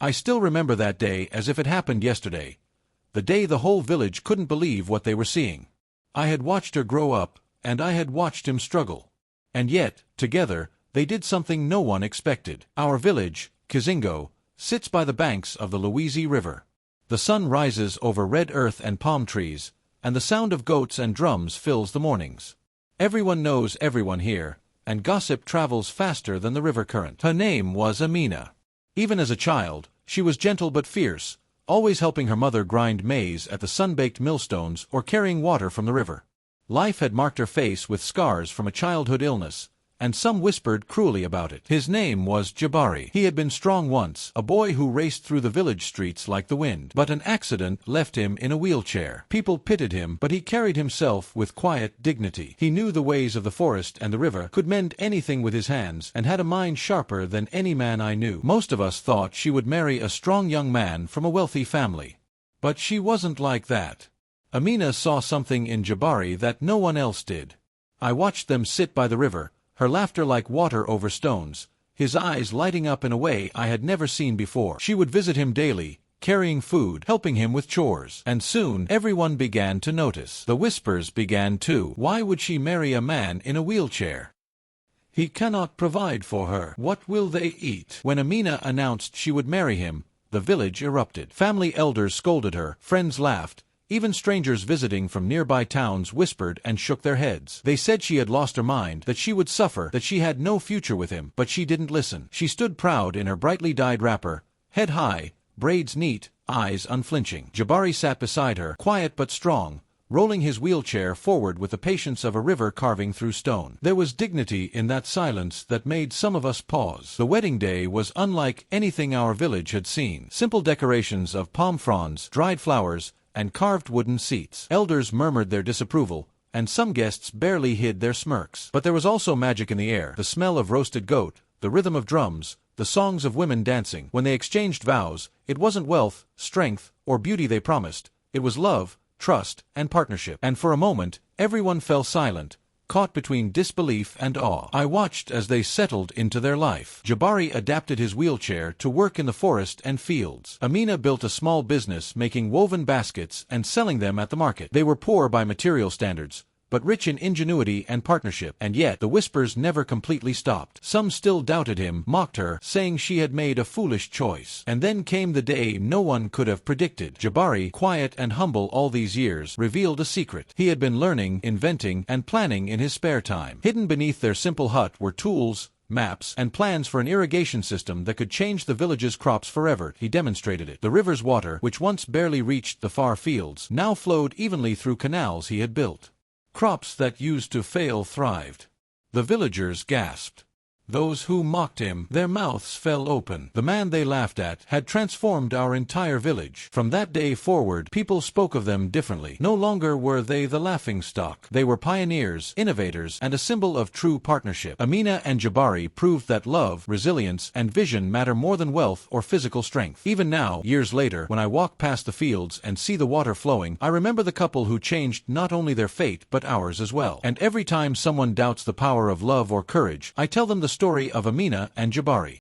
I still remember that day as if it happened yesterday. The day the whole village couldn't believe what they were seeing. I had watched her grow up, and I had watched him struggle. And yet, together, they did something no one expected. Our village, Kizingo, sits by the banks of the Louise River. The sun rises over red earth and palm trees, and the sound of goats and drums fills the mornings. Everyone knows everyone here, and gossip travels faster than the river current. Her name was Amina. Even as a child, she was gentle but fierce, always helping her mother grind maize at the sun-baked millstones or carrying water from the river. Life had marked her face with scars from a childhood illness, and some whispered cruelly about it. His name was Jabari. He had been strong once, a boy who raced through the village streets like the wind. But an accident left him in a wheelchair. People pitied him, but he carried himself with quiet dignity. He knew the ways of the forest and the river, could mend anything with his hands, and had a mind sharper than any man I knew. Most of us thought she would marry a strong young man from a wealthy family. But she wasn't like that. Amina saw something in Jabari that no one else did. I watched them sit by the river, her laughter like water over stones, his eyes lighting up in a way I had never seen before. She would visit him daily, carrying food, helping him with chores. And soon, everyone began to notice. The whispers began too. Why would she marry a man in a wheelchair? He cannot provide for her. What will they eat? When Amina announced she would marry him, the village erupted. Family elders scolded her, friends laughed. Even strangers visiting from nearby towns whispered and shook their heads. They said she had lost her mind, that she would suffer, that she had no future with him. But she didn't listen. She stood proud in her brightly dyed wrapper, head high, braids neat, eyes unflinching. Jabari sat beside her, quiet but strong, rolling his wheelchair forward with the patience of a river carving through stone. There was dignity in that silence that made some of us pause. The wedding day was unlike anything our village had seen. Simple decorations of palm fronds, dried flowers, and carved wooden seats. Elders murmured their disapproval, and some guests barely hid their smirks. But there was also magic in the air, the smell of roasted goat, the rhythm of drums, the songs of women dancing. When they exchanged vows, it wasn't wealth, strength, or beauty they promised. It was love, trust, and partnership. And for a moment, everyone fell silent, caught between disbelief and awe. I watched as they settled into their life. Jabari adapted his wheelchair to work in the forest and fields. Amina built a small business making woven baskets and selling them at the market. They were poor by material standards, but rich in ingenuity and partnership. And yet, the whispers never completely stopped. Some still doubted him, mocked her, saying she had made a foolish choice. And then came the day no one could have predicted. Jabari, quiet and humble all these years, revealed a secret. He had been learning, inventing, and planning in his spare time. Hidden beneath their simple hut were tools, maps, and plans for an irrigation system that could change the village's crops forever. He demonstrated it. The river's water, which once barely reached the far fields, now flowed evenly through canals he had built. Crops that used to fail thrived. The villagers gasped. Those who mocked him, their mouths fell open. The man they laughed at had transformed our entire village. From that day forward, people spoke of them differently. No longer were they the laughingstock. They were pioneers, innovators, and a symbol of true partnership. Amina and Jabari proved that love, resilience, and vision matter more than wealth or physical strength. Even now, years later, when I walk past the fields and see the water flowing, I remember the couple who changed not only their fate but ours as well. And every time someone doubts the power of love or courage, I tell them the story of Amina and Jabari.